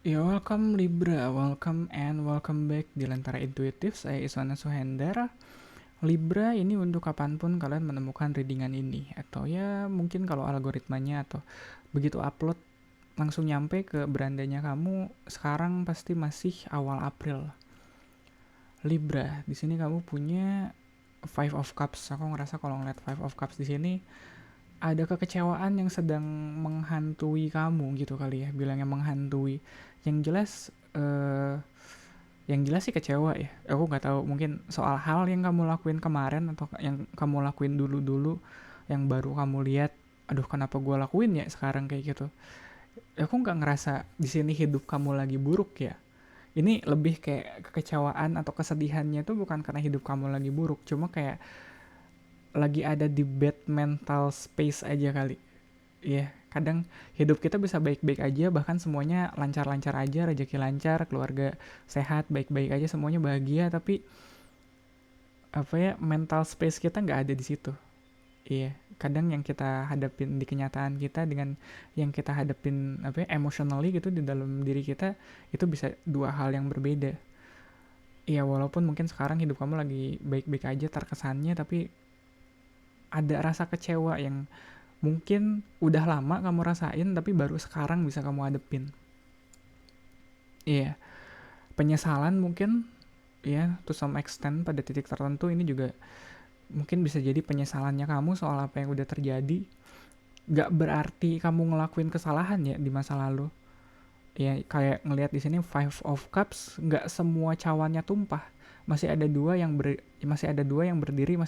Ya, welcome Libra, welcome and welcome back di Lentera Intuitif. Saya Iswana Suhendar. Libra ini untuk kapanpun kalian menemukan readingan ini, atau ya mungkin kalau algoritmanya atau begitu upload langsung nyampe ke berandanya kamu sekarang pasti masih awal April. Libra, di sini kamu punya Five of Cups. Aku ngerasa kalau ngeliat Five of Cups di sini ada kekecewaan yang sedang menghantui kamu gitu kali ya, bilangnya menghantui. Yang jelas eh yang jelas sih kecewa ya. Aku nggak tahu mungkin soal hal yang kamu lakuin kemarin atau yang kamu lakuin dulu-dulu yang baru kamu lihat, aduh kenapa gue lakuin ya sekarang kayak gitu. Aku nggak ngerasa di sini hidup kamu lagi buruk ya. Ini lebih kayak kekecewaan atau kesedihannya tuh bukan karena hidup kamu lagi buruk, cuma kayak lagi ada di bad mental space aja kali. Iya, kadang hidup kita bisa baik-baik aja, bahkan semuanya lancar-lancar aja, rezeki lancar, keluarga sehat, baik-baik aja, semuanya bahagia, tapi apa ya, mental space kita nggak ada di situ. Iya, kadang yang kita hadapin di kenyataan kita dengan yang kita hadapin apa ya, emotionally gitu di dalam diri kita itu bisa dua hal yang berbeda. Iya, walaupun mungkin sekarang hidup kamu lagi baik-baik aja terkesannya, tapi ada rasa kecewa yang mungkin udah lama kamu rasain tapi baru sekarang bisa kamu hadepin. Iya, penyesalan mungkin ya to some extent pada titik tertentu ini juga mungkin bisa jadi penyesalannya kamu soal apa yang udah terjadi. Gak berarti kamu ngelakuin kesalahan ya di masa lalu. Ya kayak ngelihat di sini Five of Cups, nggak semua cawannya tumpah. Masih ada dua yang berdiri, masih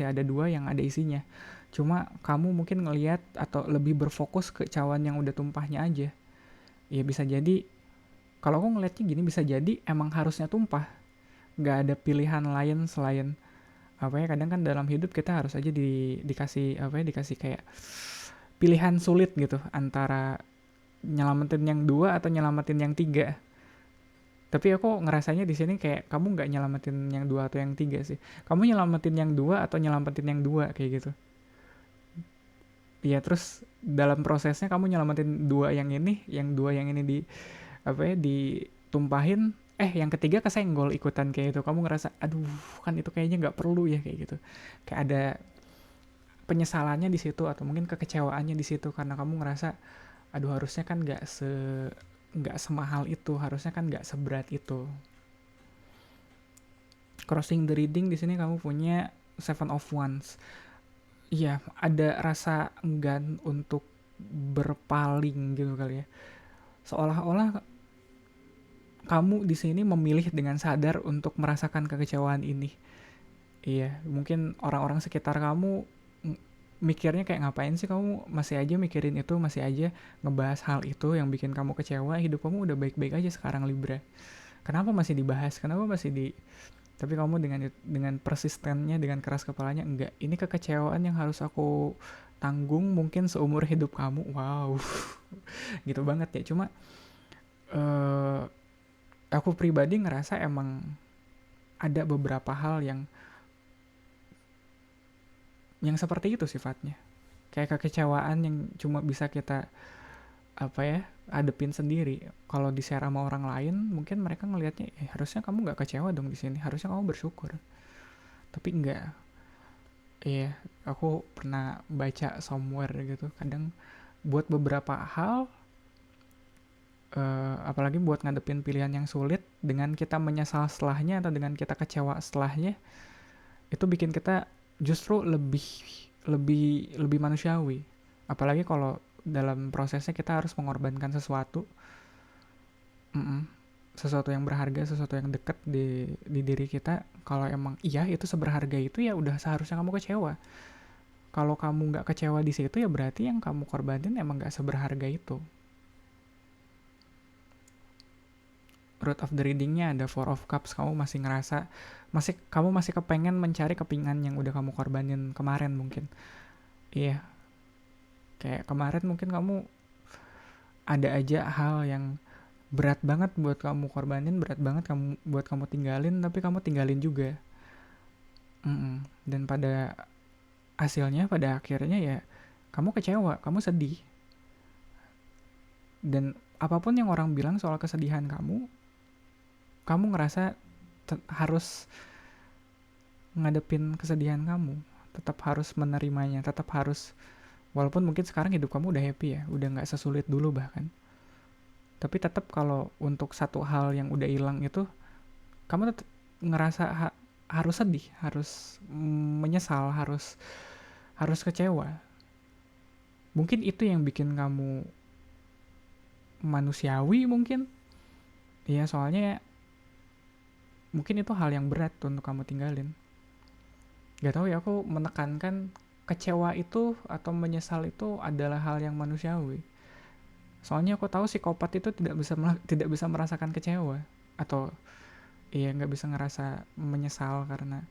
ada dua yang ada isinya. Cuma kamu mungkin ngelihat atau lebih berfokus ke cawan yang udah tumpahnya aja. Ya bisa jadi kalau aku ngelihatnya gini, bisa jadi emang harusnya tumpah. Nggak ada pilihan lain selain apa ya, kadang kan dalam hidup kita harus aja dikasih apa ya, dikasih kayak pilihan sulit gitu antara nyelamatin yang dua atau nyelamatin yang tiga. Tapi aku ngerasanya di sini kayak kamu nggak nyelamatin yang dua atau yang tiga sih. Kamu nyelamatin yang dua atau nyelamatin yang dua kayak gitu. Iya, terus dalam prosesnya kamu nyelamatin dua yang ini di apa ya, ditumpahin, yang ketiga kesenggol ikutan kayak itu. Kamu ngerasa aduh, kan itu kayaknya nggak perlu ya kayak gitu. Kayak ada penyesalannya di situ atau mungkin kekecewaannya di situ karena kamu ngerasa aduh, harusnya kan nggak semahal itu, harusnya kan nggak seberat itu. Crossing the reading di sini kamu punya Seven of Wands. Iya, ada rasa enggan untuk berpaling gitu kali ya. Seolah-olah kamu di sini memilih dengan sadar untuk merasakan kekecewaan ini. Iya, mungkin orang-orang sekitar kamu mikirnya kayak ngapain sih kamu masih aja mikirin itu, masih aja ngebahas hal itu yang bikin kamu kecewa. Hidup kamu udah baik-baik aja sekarang, Libra. Kenapa masih dibahas? Kenapa masih di Tapi kamu dengan persistennya, dengan keras kepalanya, enggak. Ini kekecewaan yang harus aku tanggung mungkin seumur hidup kamu. Wow, gitu banget ya. Cuma eh aku pribadi ngerasa emang ada beberapa hal yang seperti itu sifatnya. Kayak kekecewaan yang cuma bisa kita apa ya, adepin sendiri. Kalau di share sama orang lain, mungkin mereka ngelihatnya, harusnya kamu nggak kecewa dong di sini. Harusnya kamu bersyukur. Tapi enggak. Iya, aku pernah baca somewhere gitu. Kadang buat beberapa hal, apalagi buat ngadepin pilihan yang sulit, dengan kita menyesal setelahnya atau dengan kita kecewa setelahnya, itu bikin kita justru lebih lebih lebih manusiawi. Apalagi kalau dalam prosesnya kita harus mengorbankan sesuatu, mm-mm, sesuatu yang berharga, sesuatu yang dekat di diri kita. Kalau emang iya itu seberharga itu, ya udah seharusnya kamu kecewa. Kalau kamu nggak kecewa di situ, ya berarti yang kamu korbanin emang nggak seberharga itu. Root of the readingnya ada Four of Cups. Kamu masih ngerasa, kamu masih kepengen mencari kepingan yang udah kamu korbanin kemarin mungkin. Iya, kayak kemarin mungkin kamu ada aja hal yang berat banget buat kamu korbanin, berat banget buat kamu tinggalin, tapi kamu tinggalin juga. Dan pada hasilnya, pada akhirnya ya kamu kecewa, kamu sedih. Dan apapun yang orang bilang soal kesedihan kamu ngerasa harus ngadepin kesedihan kamu, tetap harus menerimanya, tetap harus, walaupun mungkin sekarang hidup kamu udah happy ya, udah nggak sesulit dulu bahkan, tapi tetap kalau untuk satu hal yang udah hilang itu kamu tetap ngerasa harus sedih, harus menyesal, harus kecewa. Mungkin itu yang bikin kamu manusiawi mungkin. Ya soalnya mungkin itu hal yang berat untuk kamu tinggalin. Gak tahu ya, aku menekankan kecewa itu atau menyesal itu adalah hal yang manusiawi. Soalnya aku tahu psikopat itu tidak bisa merasakan kecewa, atau iya nggak bisa ngerasa menyesal karena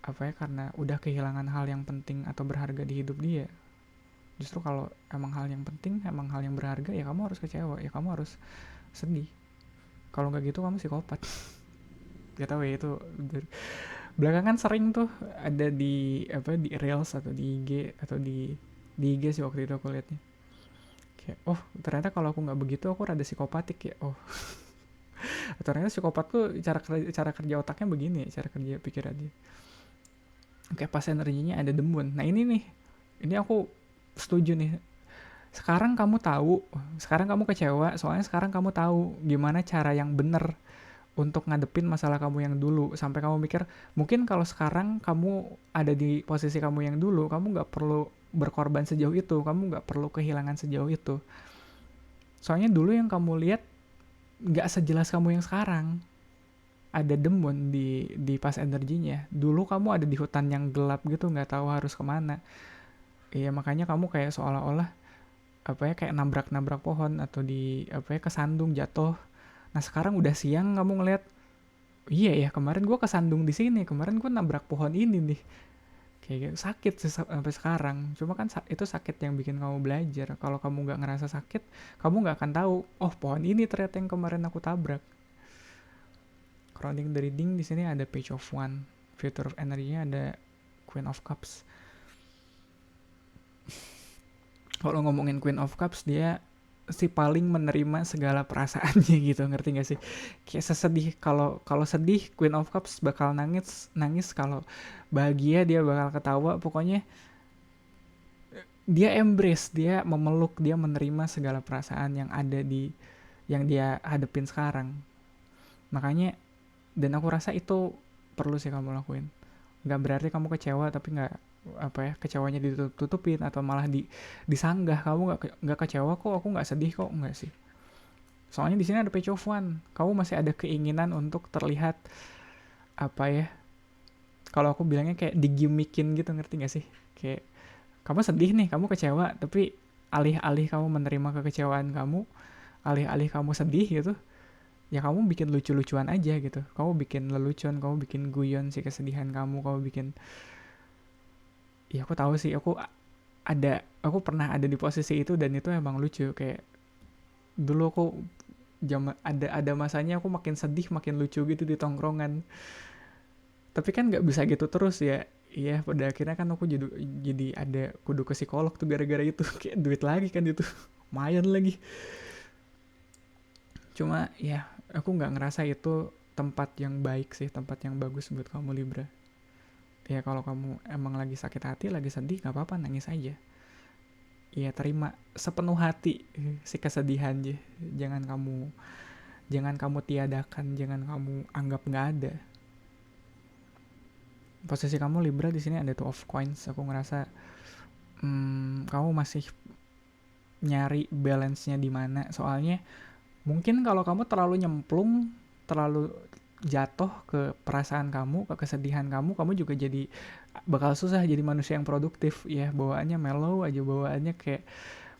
apa ya, karena udah kehilangan hal yang penting atau berharga di hidup dia. Justru kalau emang hal yang penting, emang hal yang berharga, ya kamu harus kecewa, ya kamu harus sedih. Kalau nggak gitu kamu psikopat. Gak tahu ya, itu belakangan sering tuh ada di di reels atau di IG, atau di IG sih waktu itu aku liatnya, kayak oh ternyata kalau aku nggak begitu aku rada psikopatik ya. Oh ternyata psikopat tuh cara kerja otaknya begini ya, cara kerja pikirannya. Kayak pas energinya ada demun. Nah ini aku setuju nih. Sekarang kamu kecewa, soalnya sekarang kamu tahu gimana cara yang bener untuk ngadepin masalah kamu yang dulu. Sampai kamu mikir, mungkin kalau sekarang kamu ada di posisi kamu yang dulu, kamu nggak perlu berkorban sejauh itu, kamu nggak perlu kehilangan sejauh itu. Soalnya dulu yang kamu lihat nggak sejelas kamu yang sekarang. Ada demun di pas energinya. Dulu kamu ada di hutan yang gelap gitu, nggak tahu harus kemana. Iya makanya kamu kayak seolah-olah kayak nabrak-nabrak pohon, atau kesandung jatuh. Nah sekarang udah siang kamu ngeliat, iya ya kemarin gue kesandung di sini, kemarin gue nabrak pohon ini nih, kayak gitu. Sakit sih sampai sekarang, cuma kan itu sakit yang bikin kamu belajar. Kalau kamu nggak ngerasa sakit, kamu nggak akan tahu, oh pohon ini ternyata yang kemarin aku tabrak. Crowning the reading di sini ada Page of One, Future of Energy-nya ada Queen of Cups. Kalau ngomongin Queen of Cups, dia si paling menerima segala perasaannya gitu, ngerti gak sih? Kayak sesedih, kalau sedih Queen of Cups bakal nangis, kalau bahagia dia bakal ketawa. Pokoknya dia embrace, dia memeluk, dia menerima segala perasaan yang dia hadepin sekarang. Makanya, dan aku rasa itu perlu sih kamu lakuin. Nggak berarti kamu kecewa tapi nggak kecewanya ditutupin atau malah disanggah. Kamu nggak kecewa kok, aku nggak sedih kok, nggak sih. Soalnya di sini ada Page of One, kamu masih ada keinginan untuk terlihat kalau aku bilangnya kayak digimikin gitu, ngerti nggak sih? Kayak kamu sedih nih, kamu kecewa, tapi alih-alih kamu menerima kekecewaan kamu, alih-alih kamu sedih gitu, ya kamu bikin lucu-lucuan aja gitu. Kamu bikin lelucon, kamu bikin guyon si kesedihan kamu bikin, ya aku tahu sih, aku pernah ada di posisi itu, dan itu emang lucu. Kayak dulu aku ada masanya aku makin sedih makin lucu gitu di tongkrongan. Tapi kan nggak bisa gitu terus ya. Iya, pada akhirnya kan aku jadi ada kudu ke psikolog tuh gara-gara itu. Kayak duit lagi kan itu, lumayan lagi. Cuma ya aku nggak ngerasa itu tempat yang baik sih, tempat yang bagus buat kamu Libra. Ya kalau kamu emang lagi sakit hati, lagi sedih, nggak apa-apa, nangis aja. Ya terima sepenuh hati si kesedihan aja. Jangan kamu tiadakan, jangan kamu anggap nggak ada. Posisi kamu Libra di sini ada Two of Coins. Aku ngerasa kamu masih nyari balance-nya di mana. Soalnya mungkin kalau kamu terlalu nyemplung, terlalu jatuh ke perasaan kamu, ke kesedihan kamu juga jadi bakal susah jadi manusia yang produktif ya. Bawaannya mellow aja,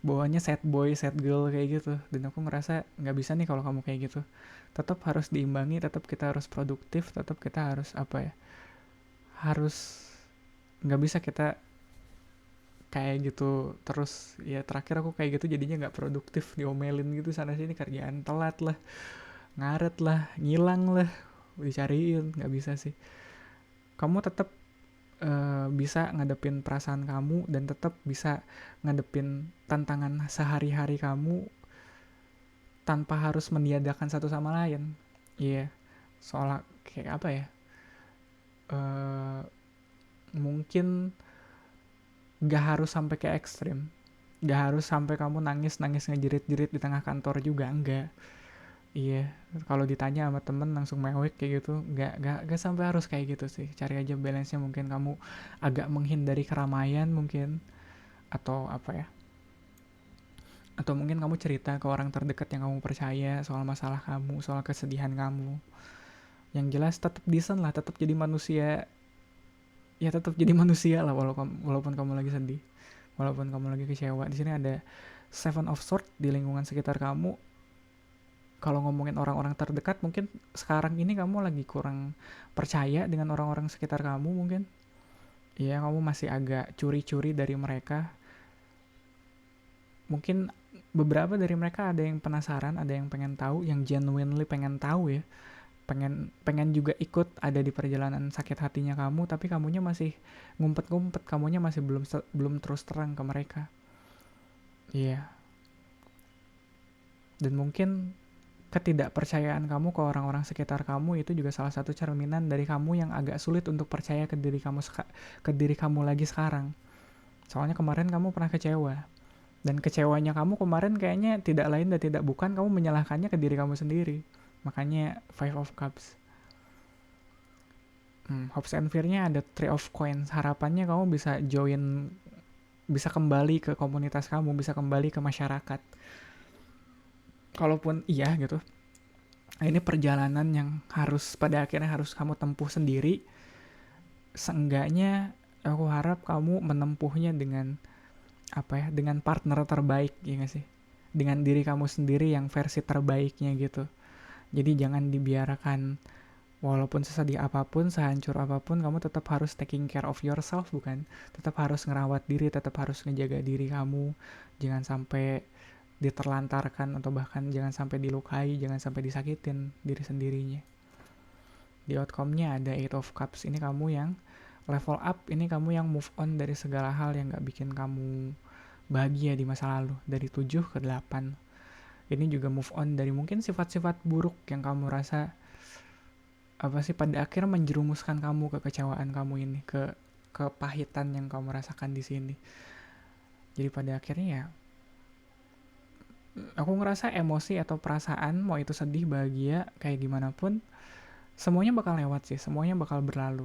bawaannya sad boy, sad girl kayak gitu. Dan aku ngerasa nggak bisa nih kalau kamu kayak gitu. Tetap harus diimbangi, tetap kita harus produktif, tetap kita harus harus, nggak bisa kita kayak gitu terus. Ya terakhir aku kayak gitu jadinya nggak produktif, diomelin gitu sana sini, kerjaan telat lah, ngaret lah, ngilang lah, dicariin. Nggak bisa sih. Kamu tetap bisa ngadepin perasaan kamu, dan tetap bisa ngadepin tantangan sehari-hari kamu tanpa harus meniadakan satu sama lain. Iya, soalnya kayak apa ya, eh mungkin gak harus sampai ke ekstrim, gak harus sampai kamu nangis ngejerit-jerit di tengah kantor juga, enggak. Iya, kalau ditanya sama temen langsung mewek kayak gitu, gak sampai harus kayak gitu sih. Cari aja balance-nya, mungkin kamu agak menghindari keramaian mungkin, atau apa ya, atau mungkin kamu cerita ke orang terdekat yang kamu percaya soal masalah kamu, soal kesedihan kamu. Yang jelas tetap decent lah, tetap jadi manusia, ya tetap jadi manusia lah, walaupun kamu lagi sedih, walaupun kamu lagi kecewa. Di sini ada Seven of Swords di lingkungan sekitar kamu. Kalau ngomongin orang-orang terdekat, mungkin sekarang ini kamu lagi kurang percaya dengan orang-orang sekitar kamu mungkin. Iya, kamu masih agak curi-curi dari mereka. Mungkin beberapa dari mereka ada yang penasaran, ada yang pengen tahu, yang genuinely pengen tahu ya. Pengen juga ikut ada di perjalanan sakit hatinya kamu, tapi kamunya masih ngumpet-ngumpet, kamunya masih belum terus terang ke mereka. Iya. Dan mungkin ketidakpercayaan kamu ke orang-orang sekitar kamu itu juga salah satu cerminan dari kamu yang agak sulit untuk percaya ke diri kamu lagi sekarang. Soalnya kemarin kamu pernah kecewa. Dan kecewanya kamu kemarin kayaknya tidak lain dan tidak bukan kamu menyalahkannya ke diri kamu sendiri. Makanya Five of Cups. Hopes and Fear-nya ada Three of Coins. Harapannya kamu bisa bisa kembali ke komunitas kamu, bisa kembali ke masyarakat. Kalaupun iya gitu, ini perjalanan yang pada akhirnya harus kamu tempuh sendiri. Seenggaknya aku harap kamu menempuhnya dengan dengan partner terbaik, ya gak sih? Dengan diri kamu sendiri yang versi terbaiknya gitu. Jadi jangan dibiarkan, walaupun sesedih apapun, sehancur apapun, kamu tetap harus taking care of yourself, bukan? Tetap harus ngerawat diri, tetap harus ngejaga diri kamu. Jangan sampai diterlantarkan, atau bahkan jangan sampai dilukai, jangan sampai disakitin diri sendirinya. Di outcome-nya ada Eight of Cups. Ini kamu yang level up, ini kamu yang move on dari segala hal yang gak bikin kamu bahagia di masa lalu. Dari 7 ke 8. Ini juga move on dari mungkin sifat-sifat buruk yang kamu rasa pada akhirnya menjerumuskan kamu ke kecewaan kamu ini, ke kepahitan yang kamu rasakan di sini. Jadi pada akhirnya ya, aku ngerasa emosi atau perasaan, mau itu sedih, bahagia, kayak gimana pun, semuanya bakal lewat sih, semuanya bakal berlalu.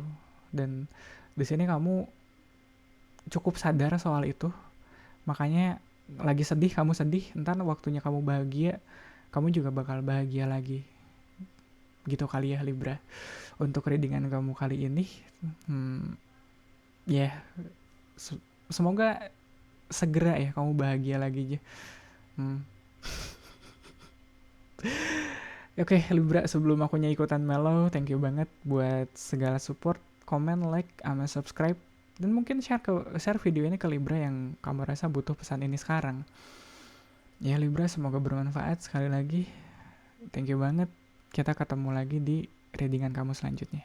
Dan di sini kamu cukup sadar soal itu. Makanya lagi sedih, kamu sedih, entar waktunya kamu bahagia, kamu juga bakal bahagia lagi. Gitu kali ya Libra. Untuk readingan kamu kali ini, ya, semoga segera ya kamu bahagia lagi aja. Oke, Libra, sebelum aku ikutan mellow, thank you banget buat segala support, comment, like, sama subscribe, dan mungkin share video ini ke Libra yang kamu rasa butuh pesan ini sekarang. Ya Libra, semoga bermanfaat. Sekali lagi, thank you banget. Kita ketemu lagi di readingan kamu selanjutnya.